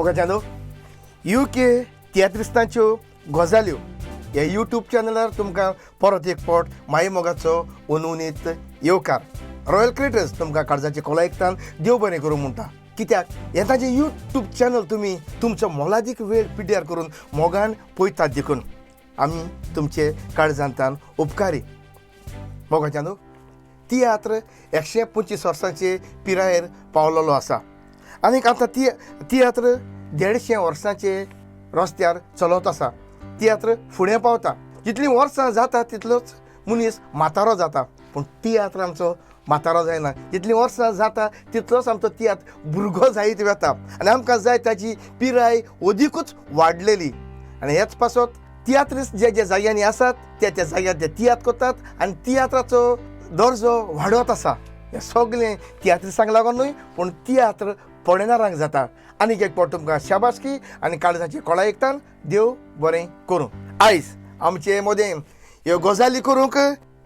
Moga Chando UK तियात्रिस्तांच्यो गजाल्यो ह्या YouTube चॅनलार तुमकां परत एक फावट माई मोगाचो उनवणीत येवकार. रॉयल क्रिएटर्स तुमकां काळजाची खोला आयकतान देव बरें करूं म्हणटा. कित्याक हें ताजें यूट्यूब चॅनल तुमी तुमचो मोलादीक वेळ पिड्ड्यार करून मोगान पळयतात देखून आमी तुमचे काळजांतान उपकारी. मोगाच्यानो तियात्र 125 वर्सांचे पिरायेर पावलेलो आसा आनीक आतां तियात्र 150 वर्सांचे रस्त्यार चलत आसा. तियात्र फुडें पावता. जितलीं वर्सां जाता तितलोच मनीस म्हातारो जाता पूण तियात्र आमचो म्हातारो जायना. जितलीं वर्सां जाता तितलोच आमचो तियात्र भुरगो जायत वता आनी आमकां जाय ताची पिराय अदिकूच वाडलेली. आनी हेच पासत तियात्रिस्ट जे जाग्यांनी आसात त्या जाग्यार ते तियात्र करतात आनी तियात्राचो दर्जो वाडत आसा. हें सगळें तियात्रिस्टांक लागून न्हय पूण तियात्र पळयणाऱ्यांक जाता. आनीक एक फावट तुमकां शाबासकी आनी काळजाची खोला आयकतान देव बरें करूं. आयज आमचे मदें ह्यो गजाली करूंक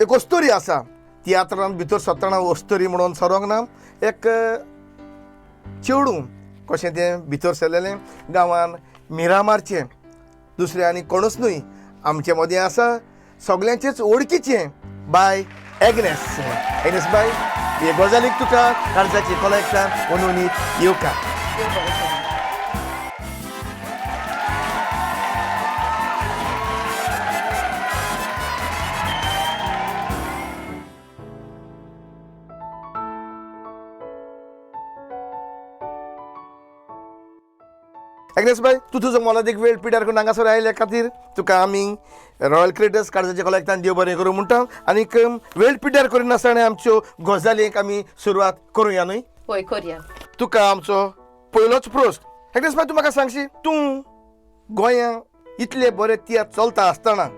एक वस्तुरी आसा. तियात्रांत भितर सतना वस्तुरी म्हणून सरोंक ना. एक चेडूं कशें तें भितर सरलेलें गांवान मिरामारचें. दुसरें आनी कोणूच न्हय आमचे मदें आसा सगल्यांचेच वळखीचें बाय एग्नेस बाय हे गजालीक तुका काळजाची खोला आयकतान उनवणीत येवकार. एग्नेस बाय तूं तुजो मोलादीक वेळ पिड्यार करून हांगासर आयल्या खातीर तुका आमी रॉयल क्रिएटर्स काळजाची खोला आयकतान देव बरें करूं म्हणटा. आनीक वेळ पिड्यार करिनासतना आमच्यो गजालींक आमी सुरवात करुया न्हय. होय करया. तुका आमचो पयलोच प्रश्न. एग्नेस बाय तूं म्हाका सांगशी तूं गोंयांत इतले बरे तियात्र चलता आसतना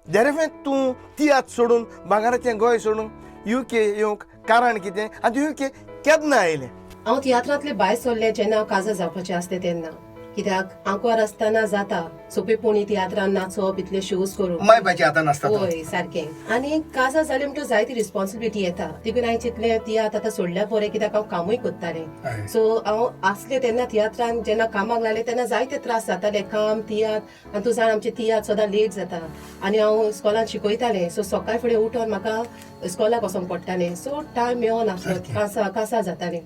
देरेफे तूं तियात्र सोडून भांगाराचें गोंय सोडून UK येवंक कारण कितें आनी तूं UK केन्ना आयलें? हांव तियात्रांतले भायर सरलें जेन्ना हांव काजार जावपाचें आसलें तेन्ना. कित्याक आंकवार आसतना जाता सोंपेपणी तियात्रान नाचप इतले शोज करून मायबाचें आतां नासता. होय सारकें. आनी काजार जालें म्हणटूच जायती रिस्पॉन्सिबिलिटी येता. देखून हांवें चिंतलें तियात्र आतां सोडल्या बरें कित्याक हांव कामूय कोत्तालें. सो हांव आसलें तेन्ना तियात्रान जेन्ना कामाक लागलें तेन्ना जायते त्रास जाताले. काम तियात्र आनी तूं जाण आमचें तियात्र सदां लेट जाता आनी हांव इस्कॉलान शिकयतालें. सो सकाळी फुडें उठोन म्हाका इस्कॉलाक वचोंक पडटालें. सो टायम मेळनासलो कासार जातालें.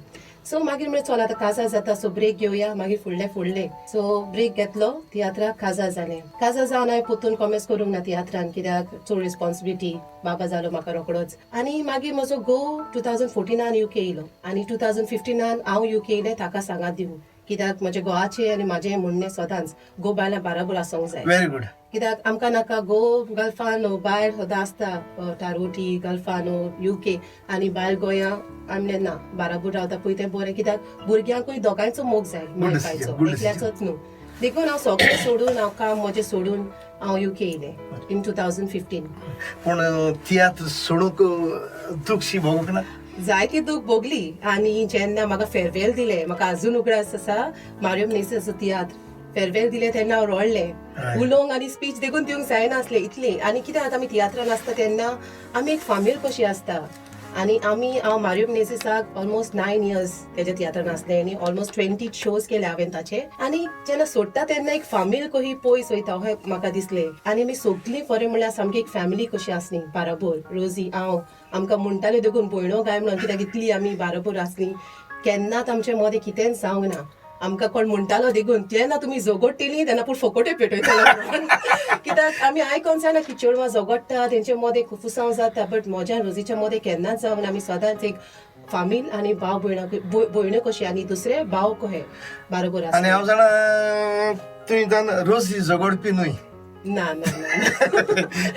सो मागीर म्हणलें चल आतां काजार जाता सो ब्रेक घेवया. मागीर फुडलें सो ब्रेक घेतलो तियात्राक काजार जालें. काजार जावन हांवें पोत्तून कॉमेर्स करूंक ना तियात्रान कित्याक चड रिस्पॉन्सिबिलिटी बाबा जालो म्हाका रोखडोच. आनी मागीर म्हजो घो 2014 UK येयलो आनी 2015 हांव UK येयलें ताका सांगात दिवूं कित्याक म्हज्या घोवाचें आनी म्हाजें म्हणणें सदांच घो बायलां बाराबर आसूंक जाय. Very good. कित्याक आमकां नाका घो गल्फान भायर सदां आसता टारोटी गल्फान UK आनी बायल गोंयां आमलें ना बाराबर रावता पळय तें बरें. कित्याक भुरग्यांकूय दोगांयचो मोग जाय मेळपाचो एकल्याचोच न्हू. देखून हांव सगळें सोडून हांव काम म्हजें सोडून हांव UK येयलें इन 2015. पूण तियात्र सोडूंक दुखशी भोगूंक ना? जायती दूख भोगली. आनी जेन्ना म्हाका फेरवेल दिलें म्हाका अजून उगडास आसा मारियो मेनेझेसचो तियात्र फेरवेल दिलें तेन्ना हांव रडलें. उलोवंक आनी स्पीच देखून दिवंक जायनासलें इतलें. आनी कित्याक आतां आमी तियात्रान आसता तेन्ना आमी एक फामील कशी आसता आनी हांव मारियो मेनेझेसाक ऑलमोस्ट 9 years तेज्या तियात्रान आसलें आनी ऑलमोस्ट 20 शोज केले हांवें ताचे. आनी जेन्ना सोडटा तेन्ना एक फामील कशी पयस वयता हें म्हाका दिसलें. आनी आमी सगळीं खरें म्हणल्यार सामकी एक फॅमिली कशी आसली बाराबर. रोजी हांव आमकां म्हणटाले देखून भयणो काय म्हणून कित्याक इतली आमी बाराबर आसली. केन्नाच आमचे मदें कितेंच जावंक ना. आमकां कोण म्हणटालो देखून जेन्ना तुमी झगडटलीं तेन्ना पूण फकोटे पेटयतालो. कित्याक आमी आयकोन जायना की चेडवां झगडटा तेंचे मदें फुसांव जाता बट म्हज्या रोजीच्या मदें केन्नाच जावंक ना. आमी सदांच एक फामील आनी भाव भयण्यो कशी आनी दुसरे भाव कहे बाराबर आसता. आनी हांव जाणा तुवें रोजी झगडपी न्हय. ना ना ना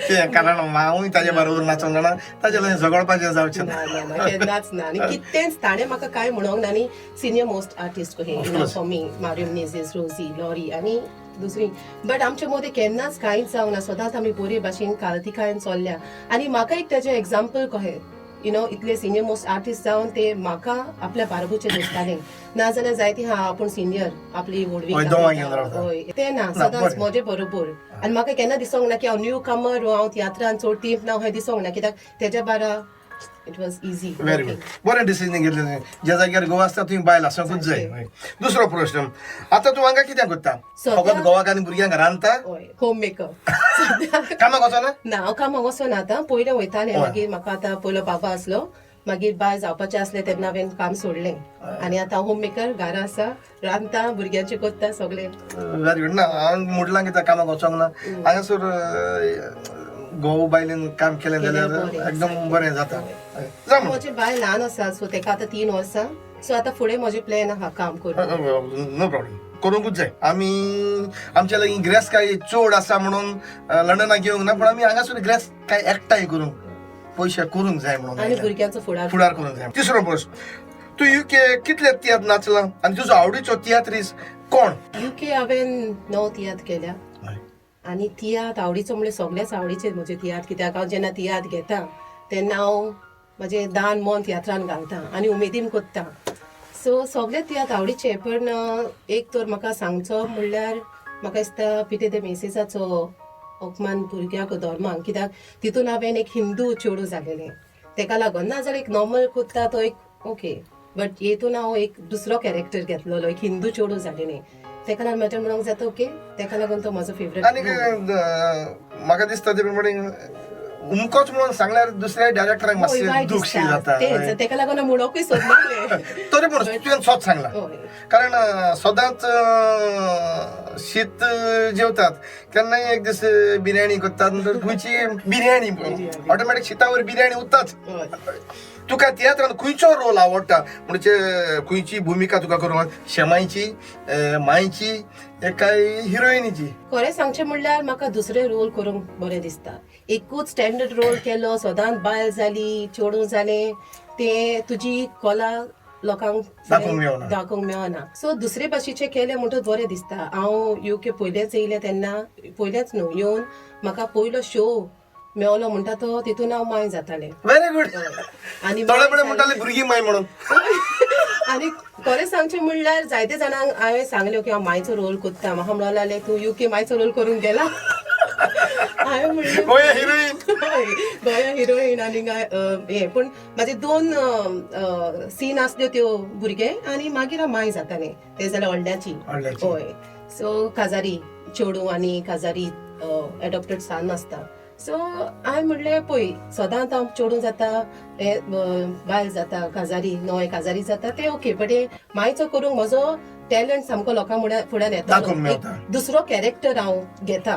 तें कारण हांवूय ताज्या बरोबर नाचोंक जाणा ताजे लागीं झगडपाचें जावचें ना. ना ना केन्नाच ना. आनी कितेंच ताणें म्हाका कांय म्हणोंक ना. आनी सिनियर मोस्ट आर्टिस्ट कहे फॉर मी मारियो मेनेझेस रोजी लॉरी आनी दुसरी बट आमचे मदें केन्नाच कांयच जावंक ना. सदांच आमी बरे भाशेन कालतिकायेन चल्ल्या. आनी म्हाका एक तेजें एक्झाम्पल कहे इतले सिनियर मोस्ट आर्टिस्ट जावन ते म्हाका आपल्या बाराबूचे दिसतालें. नाजाल्यार जायती आपूण सिनियर आपली व्हडवी होय ते ना सदांच म्हजे बरोबर. आनी म्हाका केन्ना दिसोंक ना की हांव न्यू कमर हांव तियात्रान चड टीप ना हें दिसोंक ना कित्याक तेज्या बारा it was easy very good बरें डिसिजन घेतलें ज्या जाग्यार घोव आसता थंय बायल आसूंकूच जाय हय. दुसरो प्रश्न आतां तूं हांगा कित्याक करता फकत घोवाक आनी भुरग्यांक रांदता होम मेकर कामाक वचना ना हांव कामाक वचोन आतां पयलें वयतालें मागीर म्हाका आतां पयलो बाबा आसलो मागीर बाय जावपाचें आसलें तेन्ना हांवें काम सोडलें आनी आतां होम मेकर घरा आसा रांदता भुरग्यांचें करता सगळें व्हेरी गुड ना हांव मुडलां कित्याक कामाक वचोंक ना हांगासर घोव बायलेन काम केलें जाल्यार एकदम बरें जाता जा म्हणून म्हजी बाय ल्हान आसा सो तेका आतां 3 वर्सां सो आतां फुडें म्हजें प्लॅन आहा काम करपाक नो प्रॉब्लेम करूंकूच जाय आमी आमच्या लागीं ग्रेस काय चड आसा म्हणून लंडनाक येवंक ना पूण आमी हांगासर ग्रेस काय एकठांय करूंक पयशे करूंक जाय म्हणून आनी भुरग्यांचो फुडार करूंक जाय तिसरो प्रश्न तूं युके कितले तियात्र नाचला आनी तुजो आवडीचो तियात्रीस कोण युके हांवें 9 तियात्र केल्या आनी तियात्र आवडीचो म्हणजे सगळेच आवडीचे म्हजे तियात्र कित्याक हांव जेन्ना तियात्र घेता तेन्ना हांव म्हजें दान मन तियात्रान घालता आनी उमेदीन कोत्ता सो सगळे तियात्र आवडीचे पण एक तर म्हाका सांगचो म्हणल्यार म्हाका दिसता पिटे द मेसेसाचो अपमान भुरग्याक धर्मांक कित्याक तितून हांवें एक हिंदू चेडूं जालेलें तेका लागून ना जाल्यार एक नॉर्मल कोत्ता तो एक ओके बट हेतून हांव एक दुसरो कॅरेक्टर घेतलेलो एक हिंदू चेडूं जालेलें तेका लागून म्हाज्यान म्हणूंक जाता ओके तेका लागून तो म्हजो फेवरेट आनी म्हाका दिसता ते प्रमाणे उमकोच म्हणून सांगल्यार दुसऱ्या डायरेक्टराक मातशें दुखशी जाता तेका लागून हांव म्हणोकूय सोदनासलें तरी पूण तुवें सोच सांगला कारण सदांच शीत जेवतात केन्नाय एक दीस बिर्याणी करतात खंयची बिर्याणी ऑटोमॅटीक शीता वयर बिर्याणी उरताच तुका तियात्रान खंयचो रोल आवडटा म्हणजे खंयची भुमिका तुका करूंक शेमायची मायची काय हिरोईनीची खरें सांगचें म्हणल्यार म्हाका दुसरे रोल करूंक बरें दिसता एकूच स्टँडर्ड रोल केलो सदांच बायल जाली चेडूं जालें ते तुजी कला लोकांक दाखोवंक मेळना सो दुसरे भाशेचे केले म्हणटच बरें दिसता हांव युके पयलेंच येयलें तेन्ना पयलेंच न्हू येवन म्हाका पयलो शो मेळलो म्हणटा तो तितून हांव माय जातालें व्हेरी गुड आनी म्हणटाले भुरगीं माय म्हणून आनी खरें सांगचें म्हणल्यार जायते जाणांक हांवें सांगलें की हांव मायचो रोल करता म्हाका म्हणूंक लागलें तूं युके मायचो रोल करूंक गेला हांवें म्हणलें गोंया हिरोईन आनी हें पूण म्हाजे 2 सीन आसल्यो त्यो भुरगे आनी मागीर हांव माय जातालें ते जाल्यार व्हडल्याची हय सो काजारी चेडूं आनी काजारी एडॉप्टेड सन आसता सो हांवें म्हणलें पळय सदांच हांव चेडूं जाता हे बायल जाता काजारी नोय काजारी जाता ते ओके बट हे मायचो करूंक म्हजो टॅलंट सामको लोकां फुड्यान येता दुसरो कॅरेक्टर हांव घेता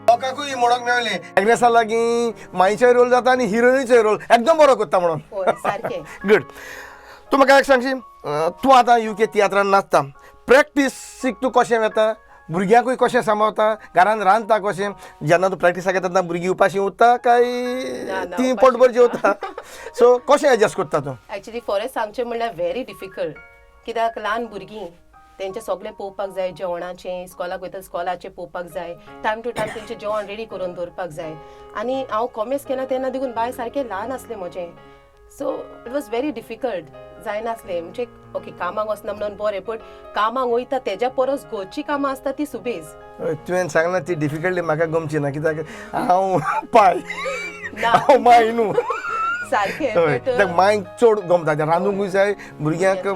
लोकांकूय म्हणूंक मेळलें एग्नेसा लागीं मायचोय रोल जाता आनी हिरोईनीचोय रोल एकदम बरो करता म्हणून सारकें गुड तूं म्हाका एक सांगशी तूं आतां युके तियात्रान नाचता प्रॅक्टीसीक तूं कशें वेता भुरग्यांकूय कशें सांबाळता घरान रांदता कशें जेन्ना तूं प्रॅक्टिसाक येता तेन्ना भुरगीं उपाशी उरता काय ती पोटभर जेवता सो कशें एडजस्ट करता तूं एक्चुली खरें सांगचें म्हणल्यार व्हेरी डिफिकल्ट कित्याक ल्हान भुरगीं तेंचें सगळें पळोवपाक जाय जेवणाचें इस्कॉलाक वयता इस्कॉलाचें पळोवपाक जाय टायम टू टायम तेंचें जेवण रेडी करून दवरपाक जाय आनी हांव कॉमेर्स केला तेन्ना देखून बाय सारकें ल्हान आसलें म्हजें so it was very difficult जायनासलें म्हणजे ओके कामाक वचना म्हणून बरें पण कामाक वयता तेज्या परस घरचीं कामां आसता ती सुबेज तुवें सांगलां ती डिफिकल्टी म्हाका गमची ना कित्याक हांव पाय हांव माय न्हू सारकें मांयक चड गमता रांदूंकूय जाय भुरग्यांक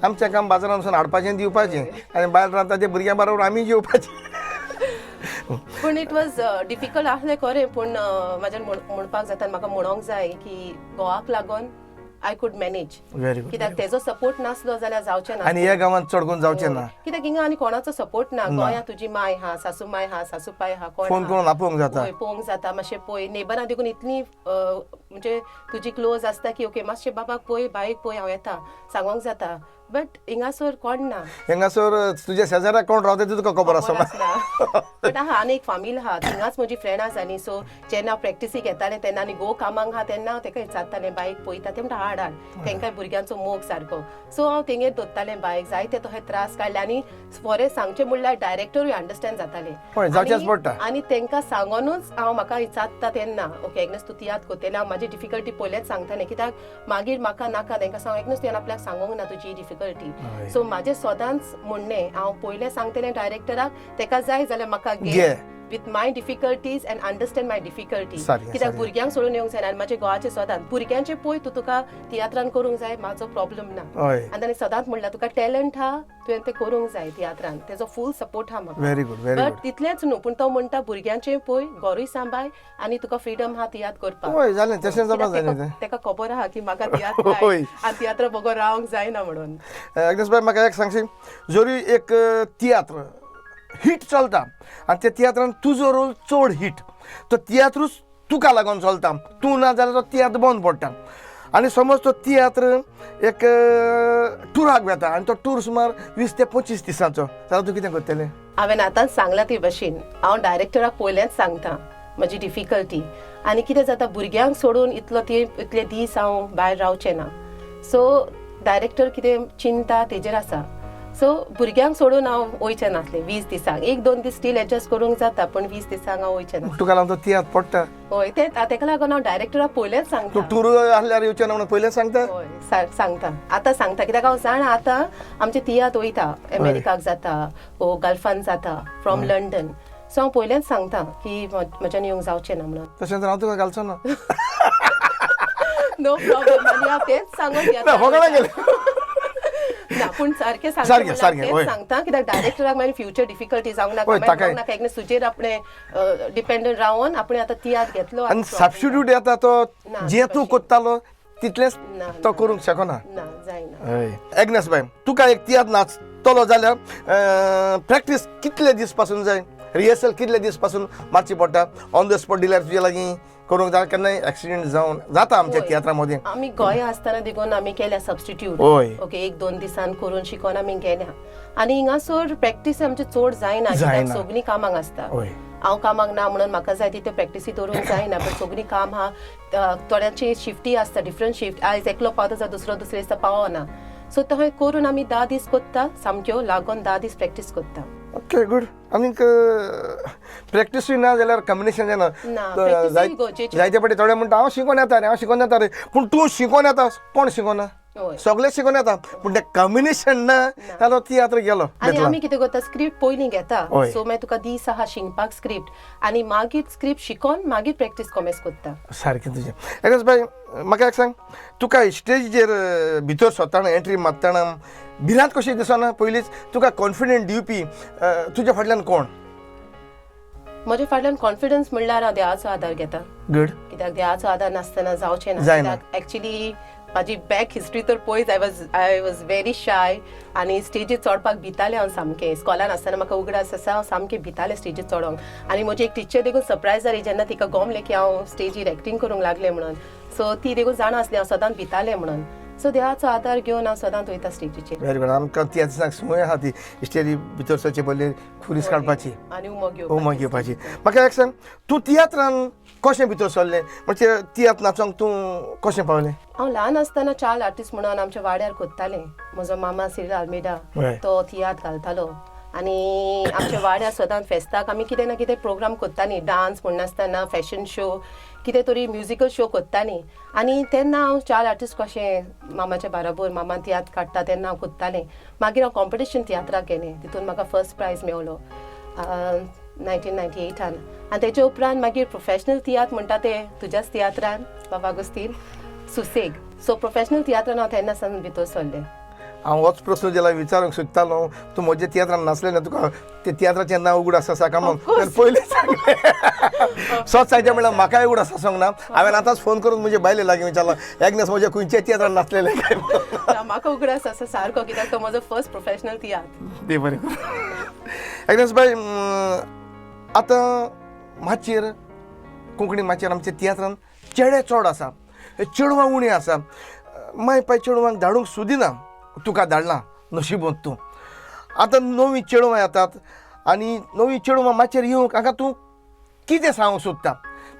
आमचें काम बाजारांत वचून हाडपाचें दिवपाचें आनी भायर रांदता ते भुरग्यां बरोबर आमी जेवपाचें पूण इट वॉज डिफिकल्ट आसलें खरें पूण म्हाज्यान म्हणपाक जाता म्हाका म्हणोंक जाय की घोवाक लागून आय कूड मॅनेज कित्याक तेजो सपोर्ट नासलो जाल्यार जावचें ना आनी ह्या गांवांत चड करून जावचें ना कित्याक हिंगा आनी कोणाचो सपोर्ट ना गोंयांत तुजी माय हा सासू माय हा सासू पाय हा फोन करून आपोवंक जाता पळोवंक जाता मातशें पळय नेबरां देखून इतली म्हणजे तुजी क्लोज आसता की ओके मातशें बाबाक पळय बायक पळय हांव येता सांगोंक जाता बट हिंगासर कोण ना हिंगासर तुज्या शेजाऱ्याक कोण रावता ते तुका खबर आसना बट आहा आनी एक फामील आहा थिंगाच म्हजी फ्रेंडां जालीं सो जेन्ना प्रॅक्टिसीक येतालें तेन्ना आनी घोव कामाक आहा तेन्ना हांव तेका विचारतालें बायक पळयता ते म्हणटा हाड तेंकाय भुरग्यांचो मोग सारको सो हांव तेंगेर दवरतालें बायक जायते तशे त्रास काडले आनी खरें सांगचें म्हणल्यार डायरेक्टरूय अंडरस्टँड जातालें आनी तेंकां सांगोनूच हांव म्हाका विचारता तेन्ना ओके एग्नेस तूं तियात्र करतलें हांव म्हाजी डिफिकल्टी पयलेंच सांगतालें कित्याक मागीर म्हाका नाका तेंकां सांग एग्नेस तुवें आपल्याक सांगोंक ना तुजी डिफिकल्टी सो म्हाजें सदांच म्हणणें हांव पयलें सांगतलें डायरेक्टराक तेका जाय जाल्यार म्हाका घे with my difficulties and understand my difficulty सारकें, कित्याक सारकें. भुरग्यांक सोडून येवंक जायना आनी म्हाजे गोवाचे सदांच भुरग्यांचे पळय तुका तियात्रान करूंक जाय म्हाजो प्रॉब्लेम ना हय आनी ताणें सदांच म्हणलां तुका टॅलंट हा तुवें तें करूंक जाय तियात्रान तेजो फूल सपोर्ट हा म्हाका very good very but good. तितलेंच न्हू पूण तो म्हणटा भुरग्यांचें पळय घरूय सांबाळ आनी तुका फ्रिडम हा तियात्र करपाक हय जालें तशें जावपा जाय न्ही तें. तेका खबर आहा की म्हाका तियात्र होय. जाय आनी तियात्र बगो रावंक जायना म्हणून अग्नेस भाई म्हाका एक सांगशी जरी एक तियात्र हिट चलता आनी त्या तियात्रान तुजो रोल चड हिट तो तियात्रूच तुका लागून चलता तूं ना जाल्यार तो तियात्र बंद पडटा आनी समज तो तियात्र एक टुराक वेता आनी तो टूर सुमार 20 ते 25 दिसांचो जाल्यार तूं कितें करतलें? हांवें आतांच सांगला ते भशेन हांव डायरेक्टराक पयलेंच सांगता म्हजी डिफिकल्टी आनी कितें जाता भुरग्यांक सोडून इतले दीस हांव भायर रावचें ना सो डायरेक्टर कितें चिंता तेजेर आसा सो भुरग्यांक सोडून हांव वयचें नासलें 20 दिसांक 1-2 दीस स्टील एडजस्ट करूंक जाता पण 20 दिसांक हांव वयचें ना तुका लागून तो तियात्र पडटा हय तेका लागून हांव डायरेक्टराक पयलेंच तूं सांगता टूर आहल्यार येवचें ना म्हणून पयलें सांगता. हय सांगता आतां सांगता कित्याक हांव जाणा आतां आमचे तियात्र वयता अमेरिकाक जाता वो गल्फान जाता फ्रॉम लंडन सो हांव पयलेंच सांगता की म्हज्यान येवंक जावचें ना म्हणून तशें तर हांव तुका घालचो ना. नो प्रॉब्लेम आनी हांव तेंच सांगून ना, वगडा गेलें. ना पूण सारकें सारकें, सारकें, हय. सांगता कित्याक डायरेक्टराक मागीर फ्युचर डिफिकल्टी जावंक हय, नाका ताकाय. नाका एक सुजेर आपणें डिपेंडंट रावन आपणें आतां तियात्र घेतलो आनी सबस्टिट्यूट येता तो ना, जें तूं तशें. करतालो तितलेंच ना, तो ना. करूंक शकना. ना जायना हय एग्नेस बाय तुका एक तियात्र नाचतलो जाल्यार प्रॅक्टीस कितले दीस पासून जाय रिहर्सल कितले दीस पासून मारची पडटा ऑन द स्पॉट दिल्यार तुजे लागीं करूंक जाय केन्नाय एक्सिडेंट जावन जाता आमच्या होय. तियात्रा मदीं. आमी गोंया आसतना देखून आमी केल्या सबस्टिट्यूट होय. ओके 1-2 दिसान करून शिकोवन आमी गेल्या आनी हिंगासर प्रॅक्टीस आमची चड जायना जायना. कित्याक सगळीं कामाक आसता होय हांव कामाक ना म्हणून म्हाका जाय तितले प्रॅक्टिसी दवरूंक जायना पण सगळीं काम आहा थोड्यांची शिफ्टी आसता डिफरंट शिफ्ट आयज एकलो पावता जाल्यार दुसरे दिसा पावना सो थंय करून आमी 10 दीस कोत्ता सामक्यो लागून 10 दीस प्रॅक्टीस कोत्ता ओके गुड आनीक प्रॅक्टीसूय ना जाल्यार कम्युनिकेशन ना, practice ही गरजेची. जायते फावटी थोडे म्हणटा हांव शिकोवन येता रे हांव शिकोवन येता रे पूण तूं शिकोवन येता कोण शिकोना होय. सगळे शिकोवन येता पूण तें कम्युनिकेशन ना जाल्यार तियात्र गेलो आनी बेतला. आमी कितें करता स्क्रिप्ट पयलीं घेता होय. सो मागीर तुका दीस आहा शिकपाक स्क्रिप्ट आनी मागीर स्क्रिप्ट शिकोवन मागीर प्रॅक्टीस कॉमेस कोत्ता सारकें तुजें एग्नेस बाय म्हाका एक सांग तुका स्टेजीचेर भितर सरतना एंट्री मारतना भिरांत कशी दिसना पयलींच तुका कॉन्फिडंट दिवपी तुज्या फाटल्यान कोण? म्हज्या फाटल्यान कॉन्फिडन्स म्हणल्यार हांव देवाचो आदार घेता गुड कित्याक देवाचो आदार नासतना जावचें ना जायना. कित्याक एक्चुली म्हाजी बॅक हिस्ट्री तर पळयत आय वॉज व्हेरी शाय आनी स्टेजीर चडपाक भितालें हांव सामकें इस्कॉलान आसतना म्हाका उगडास आसा हांव सामकें भितालें स्टेजीर चडोंक आनी म्हजी एक टिचर देखून सरप्रायज जाली जेन्ना तिका गमलें की हांव स्टेजीर एक्टींग करूंक लागलें म्हणून सो ती देखून जाणा आसली हांव सदांच भितालें म्हणून सो देवाचो आदार घेवन हांव सदांच वयता स्टेजीचेर व्हेरी गुड आमकां तियात्र दिसाक संवय आहा ती स्टेजी भितर सरचे पयलीं खुरीस काडपाची आनी उमो उमो घेवपाची म्हाका एक सांग तूं तियात्रान कशें भितर सरलें म्हणजे तियात्र नाचोंक तूं कशें पावलें? हांव ल्हान आसतना चायल्ड आर्टिस्ट म्हणून आमच्या वाड्यार कोत्तालें म्हजो मामा सिरिल आल्मेडा हय. तो तियात्र घालतालो आनी आमच्या वाड्यार सदांच फेस्ताक आमी कितें ना कितें प्रोग्राम कोत्ताली डान्स म्हण नासतना फॅशन शो कितें तरी म्युजिकल शो कोत्ताली आनी तेन्ना हांव चायल्ड आर्टिस्ट कशें मामाच्या बाराबर मामा तियात्र काडटा तेन्ना हांव कोत्तालें मागीर हांव कॉम्पिटिशन तियात्राक गेलें तितून म्हाका फर्स्ट प्रायज मेळ्ळो 1998 आनी तेच्या उपरांत मागीर प्रोफेशनल तियात्र म्हणटा ते तुज्याच तियात्रान बाबा अगोस्तीन सुसेग सो प्रोफेशनल तियात्रान हांव तेन्ना सावन भितर सरलें हांव होच प्रस्न जेला विचारूंक सोदतालो तूं म्हज्या तियात्रान नाचलें ना तुका ते तियात्राचें नांव उगडास आसा काय मग पयलीं सांगलें सोच सांगचें म्हणल्यार म्हाकाय उगडास आसूंक ना हांवें आतांच फोन करून म्हजे बायले लागीं विचारलो एग्नेस म्हज्या खंयच्या तियात्रान नाचलेलें काय म्हणून. म्हाका उगडास आसा सारको कित्याक तो म्हजो फर्स्ट प्रोफेशनल तियात्र देव बरें करूं. एग्नेस बाय आतां माचयेर कोंकणी माचयेर आमच्या तियात्रान चेडे चड आसा चेडवां उणी आसा माय पाय चेडवांक धाडूंक सुदिना तुका धाडलां नशिबोंत तूं आतां नवीं चेडवां येतात आनी नवीं चेडवां माचयेर येवंक हाका तूं कितें सांगूंक सोदता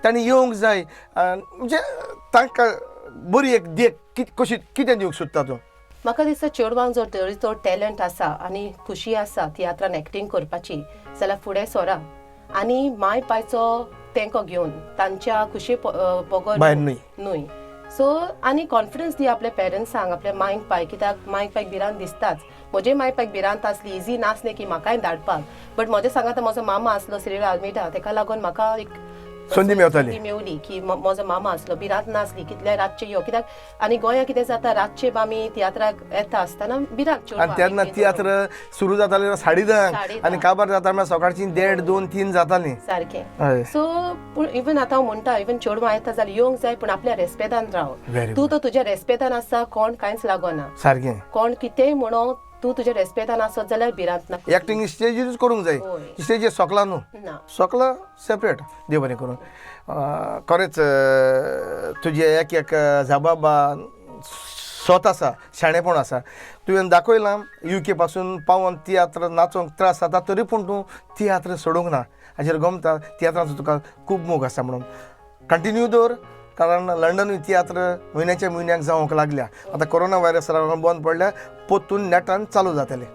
तांणी येवंक जाय म्हणजे तांकां बरी एक देख कशी कितें दिवंक सोदता तूं? म्हाका दिसता चेडवांक जर तरी तो टॅलंट आसा आनी खुशी आसा तियात्रान एक्टींग करपाची जाल्यार फुडें सोरा आनी माय पायचो तेंको घेवन तांच्या खुशी बगर भायर न्हय. न्हय सो आनी कॉन्फिडन्स दी आपल्या पेरंट्सांक आपल्या मायक पाय कित्याक मायक पायक भिरांत दिसताच म्हजे माय पायक भिरांत आसली इजी नासलें की म्हाकाय धाडपाक बट म्हजे सांगात म्हजो मामा आसलो सिरियल आल्मेडा तेका लागून म्हाका एक संदी मेवताली मेवली की म्हजो मामा आसलो भिरांत नासली कितले रातचे यो कित्याक आनी गोंया कितें जाता रातचे आमी तियात्राक येता आसतना भिरांत आणि तेन्ना तियात्र सुरू जाताले 10:30 साडे आणि काबार जाता म्हळ्यार सकाळची 1:30, 2, 3 जाताली सारकें हय सो पूण इवन आतां हांव म्हणटा इवन चेडवां येता जाल्यार येवंक जाय पूण आपल्या रेस्पेदान राव Very तूं तो तुज्या रेस्पेदान आसा कोण कांयच लागोना सारकें कोण कितेंय म्हणो तूं तुज्या रेस्पेदान आसत जाल्यार भिरांत ना एक्टिंग स्टेजीरूच करूंक जाय होय. स्टेजीर सोकला न्हू ना सोकला सेपरेट देव बरें करून खरेंच तुजे एक जबाबा स्वत आसा शाणेपण आसा तुवें दाखयलां UK पासून पावोन तियात्र नाचोंक त्रास जाता तरी पूण तूं तियात्र सोडूंक ना हाचेर गमता तियात्राचो तुका खूब मोग आसा म्हणून कंटिन्यू दवर कारण लंडनूय तियात्र म्हयन्याच्या म्हयन्याक जावंक लागल्या आतां कोरोना व्हायरस लागून बंद पडल्या पोतून नेटान चालू जातलें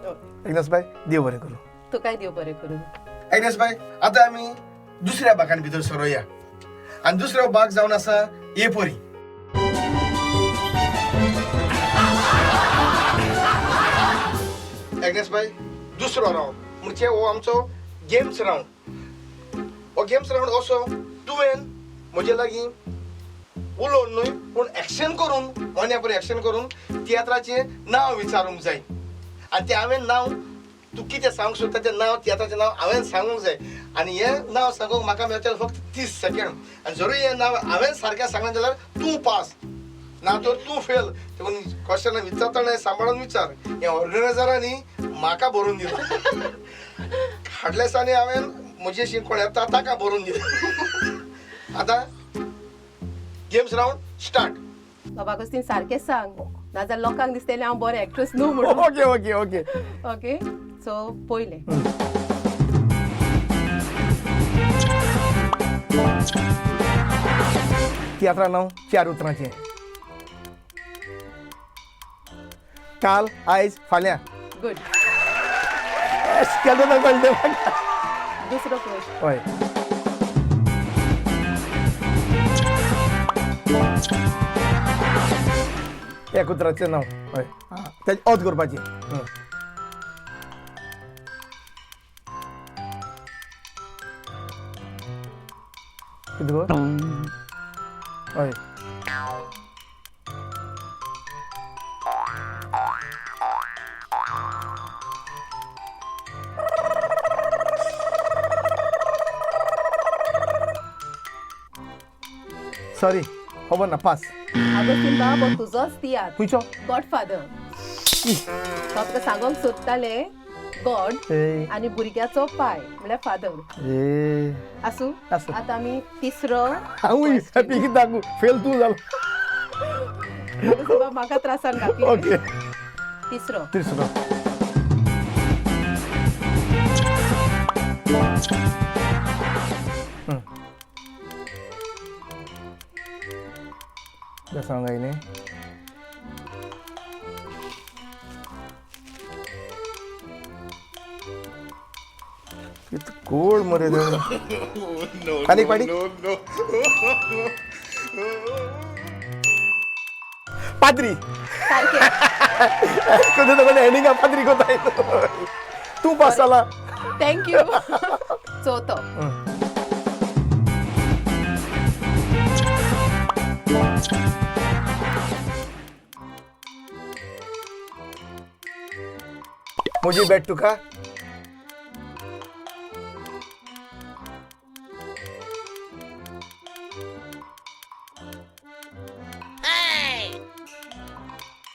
एग्नेस बाय देव बरें करूं तुकाय देव बरें करून एग्नेस बाय आतां आमी दुसऱ्या भागान भितर सरोया आनी दुसरो भाग जावन आसा येपोरी एग्नेस बाय दुसरो रावंड म्हणजे हो आमचो गेम्स रावंड हो गेम्स रावंड असो तुवें म्हजे लागीं उलोवन न्हय पूण एक्शन करून मोन्या परी एक्शन करून तियात्राचें नांव विचारूंक जाय आनी तें हांवें नांव तूं कितें सांगूंक सोदता तें नांव तियात्राचें नांव हांवें सांगूंक जाय आनी हें नांव सांगूंक म्हाका मेळटलें फक्त 30 सेकंड आनी जरूय हें नांव हांवें सारकें सांगलें जाल्यार तूं पास ना तर तूं फेल देखून क्वेश्चन विचारतना सांबाळून विचार हे ऑर्गनायझरांनी म्हाका बरोवन दिलें फाटल्या दिसांनी हांवें म्हजेशी कोण येता ताका बरोवन दिलें आतां गेम्स रावंड स्टार्ट बाबा अगस्तीन सारकें सांग नाजाल्यार लोकांक दिसतलें हांव बरें एक्ट्रेस न्हू म्हणून okay okay okay okay so पयलें तियात्रा नांव 4 उतरांचें काल आयज फाल्यां गुड केन्ना कळटा दुसरो प्रश्न हय एक उतराचें नांव हय तेजें ओत करपाचें कितें गो हय सॉरी खबर ना पास अगस्तीन बाबा तुजोच तियात्र खुंयचो गॉडफादर फक्त सांगोंक सोदताले गॉड ए आनी भुरग्याचो पाय म्हणल्यार फादर ए आसूं आसूं. आतां आमी तिसरो हांवूय हॅपी कितें दाखू फेल तूं जालो अगस्तीन बाबा म्हाका त्रासान घातली ओके तिसरो तिसरो सांगाय न्ही किती कोड मरे आनी पाडी पाद्री सारकें कधी ना कधी एंडिंग पाद्री कोताय तू पास जाला थँक्यू चवथो म्हजी बॅट तुका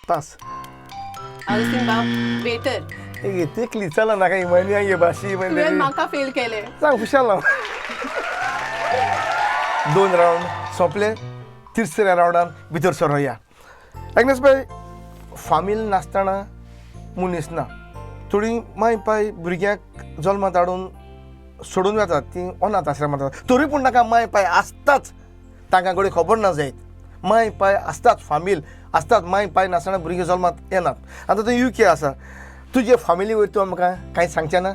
पास अगस्तीन बाब बेटर ते क्लिचाला नाका इमानी ये भाशी तुवें म्हाका फेल केलें सांग खुशाल ना 2 रावंड सोंपले तिसऱ्या रावंडान भितर सरोया एग्नेस बाय फामील नासतना मनीस ना थोडी माय पाय भुरग्यांक जल्माक धाडून सोडून वतात ती अनाथ आश्रमांत वतात तरी पूण ताका माय पाय आसताच तांकां कडेन खबर ना जायत माय पाय आसतात फामील आसतात माय पाय नासतना भुरगे जल्माक येनात आतां तूं UK आसा तुजे फामिली वयर तूं आमकां कांय सांगचें ना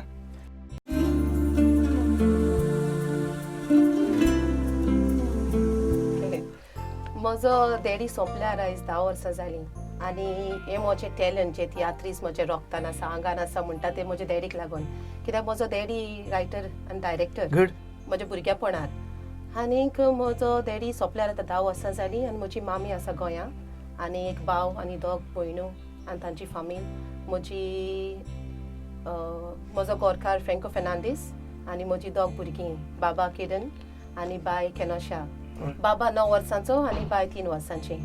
म्हजो डॅडी सोंपल्यार आयज 10 वर्सां जालीं आनी हे म्हजें टॅलंट जे तियात्रीस म्हजे रोगतान आसा आंगान आसा म्हणटा ते म्हजे डॅडीक लागून कित्याक म्हजो डॅडी रायटर आनी डायरेक्टर गुड म्हज्या भुरग्यापणांत आनीक म्हजो डॅडी सोंपल्यार आतां 10 वर्सां जालीं आनी म्हजी मामी आसा गोंयांत आनी एक भाव आनी 2 भयणू आनी तांची फामील म्हजो गोरकार फ्रँको फेर्नांडीस आनी म्हजी 2 भुरगीं बाबा किरण आनी बाय केनोशा बाबा 9 वर्सांचो आनी बाय 3 वर्सांची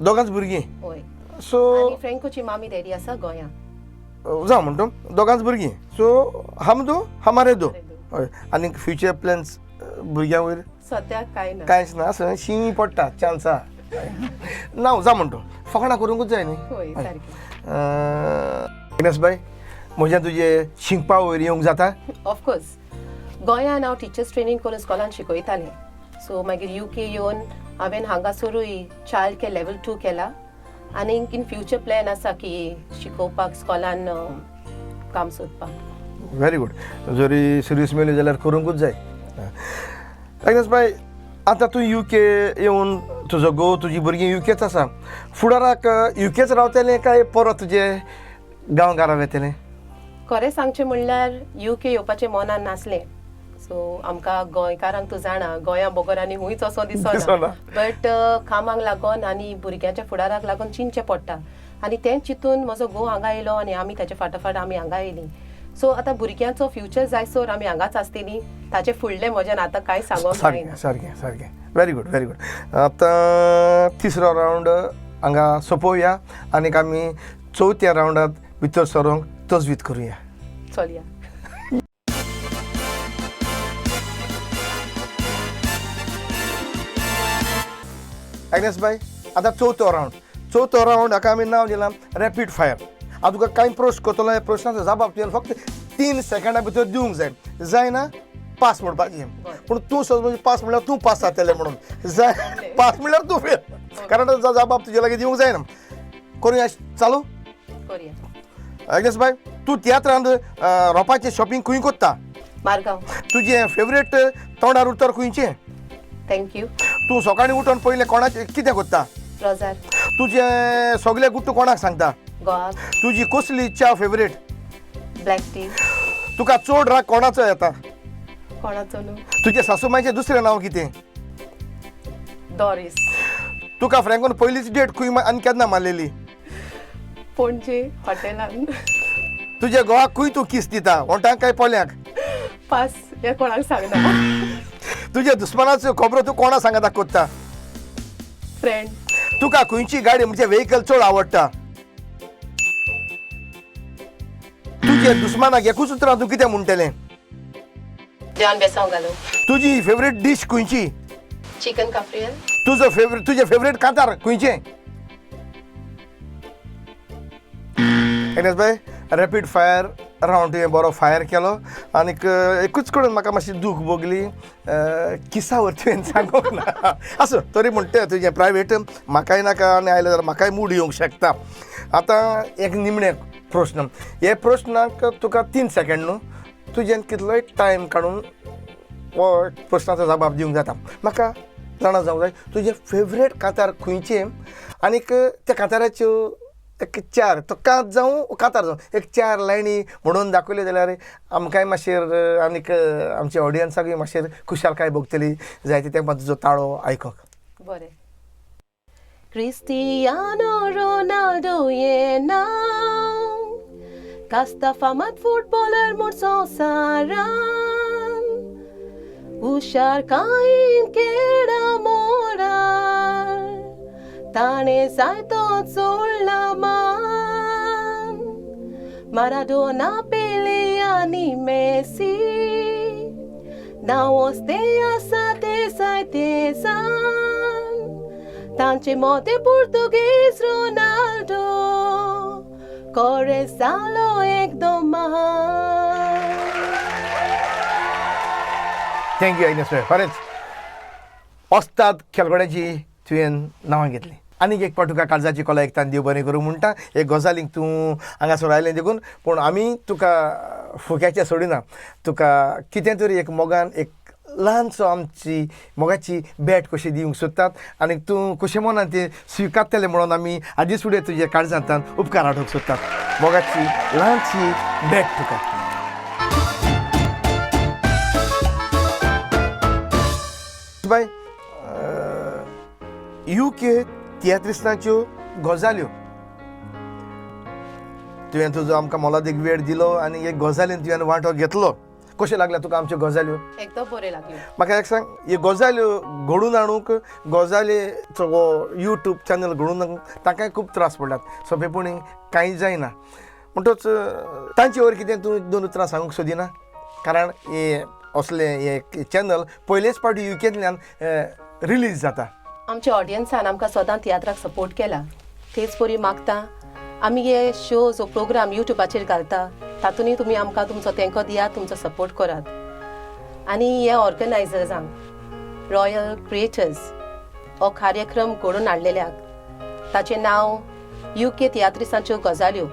दोगांच भुरगीं होय सो आनी फ्रँकोची मामी डॅडी आसा गोंयांत जावं म्हणटो दोगांच भुरगीं सो हम दो हमारे दो हय आनी फ्युचर प्लॅन्स भुरग्यां वयर सद्याक कांय ना कांयच ना असं शी पडटा चान्स आहा ना जा म्हणटो फकाणां करूंकूच जाय न्ही होय सारकी बाय म्हज्यान तुजें शिंकपा वयर येवंक जाता ऑफकोर्स गोंयांत हांव टिचर्स ट्रेनींग करून स्कॉलान शिकयतालें सो मागीर UK येवन हांवें हांगासरूय चायल्ड कॅर लेवल 2 केला आनी इन फ्युचर प्लॅन आसा की शिकोवपाक स्कॉलान काम सोदपाक व्हेरी गुड जरी सर्वीस मेळ्ळी जाल्यार करूंकूच जाय बाय आतां तूं UK येवन तुजो घोव तुजी भुरगीं UKच आसा फुडाराक UKच रावतलें काय परत तुजें गांवघरा वेतलें खरें सांगचें म्हणल्यार UK येवपाचें मनान नासलें सो आमकां गोंयकारांक तूं जाणा गोंया बगर आनी हुंयच असो दिसना बट कामाक लागून आनी भुरग्यांच्या फुडाराक लागून चिंतचें पडटा आनी तें चिंतून म्हजो घोव हांगा येयलो आनी आमी ताचे फाटाफाट आमी हांगा येयलीं सो आतां भुरग्यांचो फ्युचर जायसर आमी हांगाच आसतलीं ताचे फुडलें म्हज्यान आतां कांय सांगोंक सारकें सारकें सारकें व्हेरी गुड आतां तिसरो रावंड हांगा सोंपोवया आनीक आमी चवथ्या रावंडांत भितर सरोंक तजवीज करुया चलया बाय आतां चवथो रावंड हाका आमी नांव दिलां रॅपीड फायर हांव तुका कांय प्रश्न करतलो ह्या प्रश्नाचो जबाब तुवें फक्त 3 सेकंडां भितर दिवंक जाय ना पास म्हणपाचें पूण तूं समज पास म्हणल्यार तूं पास जातलें म्हणून जाय पास म्हणल्यार तूं फेल कारण तो जबाब तुजे लागीं दिवंक जायना करुया चालू बाय तूं तियात्रांत रोपाचें शॉपिंग खंय कोत्ता मारगांव तुजें फेवरेट तोंडार उतर खंयचें थँक्यू तूं सकाळीं उठोन पयलें कोणाचें कितें कोत्ता रोजार तुजें सगळे गुट्टू कोणाक सांगता गोवाक तुजी कसली च्या फेवरेट ब्लॅक टी तुका चड राग कोणाचो येता कोणाचो न्हू तुजे सासूमायचें दुसरें नांव कितें डॉरीस तुका फ्रँकोन पयलीच डेट खंय आनी केन्ना मारलेली पणजे हॉटेलान तुज्या घोवाक खंय तूं किस दिता ओंटांक काय पोल्यांक पास हे कोणाक सांगना तुज्या दुस्मानाचो खबरो तूं कोणा सांगाता कोत्ता फ्रेंड तुका खंयची गाडी म्हणजे व्हेकल चड आवडटा तुजे दुस्मानाक एकूच उतरां तूं कितें म्हणटलें जान बेसांव घालो तुजी फेवरेट डीश खंयची चिकन काफ्रियल तुजें फेवरेट कांतार खंयचें बाय रॅपीड फायर रावंड तुवें बरो फायर केलो आनीक एकूच कडेन म्हाका मातशी दूख भोगली किसावर तुवें सांगूंक ना आसूं तरी म्हणटा तुजें प्रायवेट म्हाकाय नाका आनी आयलें जाल्यार म्हाकाय मूड येवंक शकता आतां एक निमणे प्रश्न हे प्रश्नाक तुका 3 सेकंड न्हू तुजें कितलोय टायम काडून हो प्रश्नाचो जबाब दिवंक जाता म्हाका जाणा जावंक जाय तुजें फेवरेट कांतार खंयचें आनीक त्या कांताराच्यो एक 4 तो कांत जावं कांतार जावं एक 4 लायनी म्हणून दाखयल्यो जाल्यार आमकांय मातशेर आनीक आमच्या ऑडियन्साकूय मातशेर खुशालकाय भोगतली जायते तेंपां तुजो ताळो आयकोंक बरें Cristiano Ronaldo ये नाव कास्ता फामाद फुटबॉलर म्हूण संवसारान हुशार कांय खेळा मोरार ताणें जायतो सोडला मान माराडोना पेले आनी मेसी नांवच ते आसा ते जायते जाण तांचे मोते पुर्तुगेज रोनाल्डो कोरेस जालो एकदम महान थँक्यू आयनेस खरेंच ओस्ताद खेळगड्याची तुवें नांवां घेतलीं आनीक एक पावट तुका काळजाची कला एकतान देव बरें करूं म्हणटा एक गजालीक तूं हांगासर आयलें देखून पूण आमी तुका फुक्याचें सोडिना तुका कितें तरी एक मोगान एक ल्हानसो आमची मोगाची भेट कशी दिवंक सोदतात आनी तूं कशें मनान तें स्विकारतलें म्हणून आमी आदीं फुडें तुज्या काळजांतल्यान उपकार हाडूंक सोदतात मोगाची ल्हानशी भेट तुका बाय UK तियात्रिस्तांच्यो गजाल्यो तुवें तुजो आमकां मोलादीक वेळ दिलो आनी हे गजालीन तुवें वांटो घेतलो कशें लागल्या तुका आमच्यो गजाल्यो एकदम बरें लागलें म्हाका एक सांग ह्यो गजाल्यो घडोवन हाडूंक गजालीचो हो यूट्यूब चॅनल घडोवन हाडूंक ताकाय खूब त्रास पडल्यात सोंपेपणी कांय जायना म्हणटच तांचे वयर कितें तूं दोन उतरां सांगूंक सोदिना कारण हे असले हे चॅनल पयलेच फावटी UKंतल्यान रिलीज जाता आमच्या ऑडियन्सान आमकां सदां तियात्राक सपोर्ट केला तेच परी मागता आमी हे शो जो प्रोग्राम युट्यूबाचेर घालता तातूंतय तुमी आमकां तुमचो तेंको दियात तुमचो सपोर्ट करात आनी हे ऑर्गनायझर्सांक रॉयल क्रिएटर्स हो कार्यक्रम घडोवन हाडलेल्याक ताचें नांव UK तियात्रिसांच्यो गजाल्यो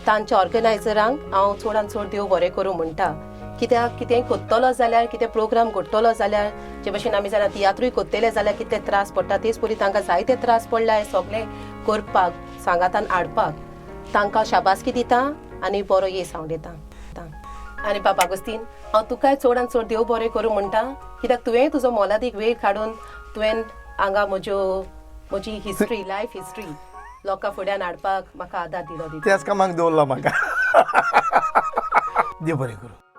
तांच्या ऑर्गनायझरांक हांव चडांत चड देव बरें करूं म्हणटा कित्याक कितेंय कोत्तलो जाल्यार कितें प्रोग्राम घडटलो जाल्यार जे भशेन आमी जाल्यार तियात्रूय कोत्तेले जाल्यार कितले त्रास पडटा तेच परी तांकां जायते त्रास पडला हे सगळें करपाक सांगातान हाडपाक तांकां शाबासकी दिता आनी बरो येस हांव दिता आनी बाबा अगस्तीन हांव तुकाय चडांत चड देव बरें करूं म्हणटा कित्याक तुवेंय तुजो मोलादीक वेळ काडून तुवें हांगा म्हजी हिस्ट्री लायफ हिस्ट्री लोकां फुड्यान हाडपाक म्हाका आदार दिलो त्याच कामाक दवरला म्हाका देव बरें करूं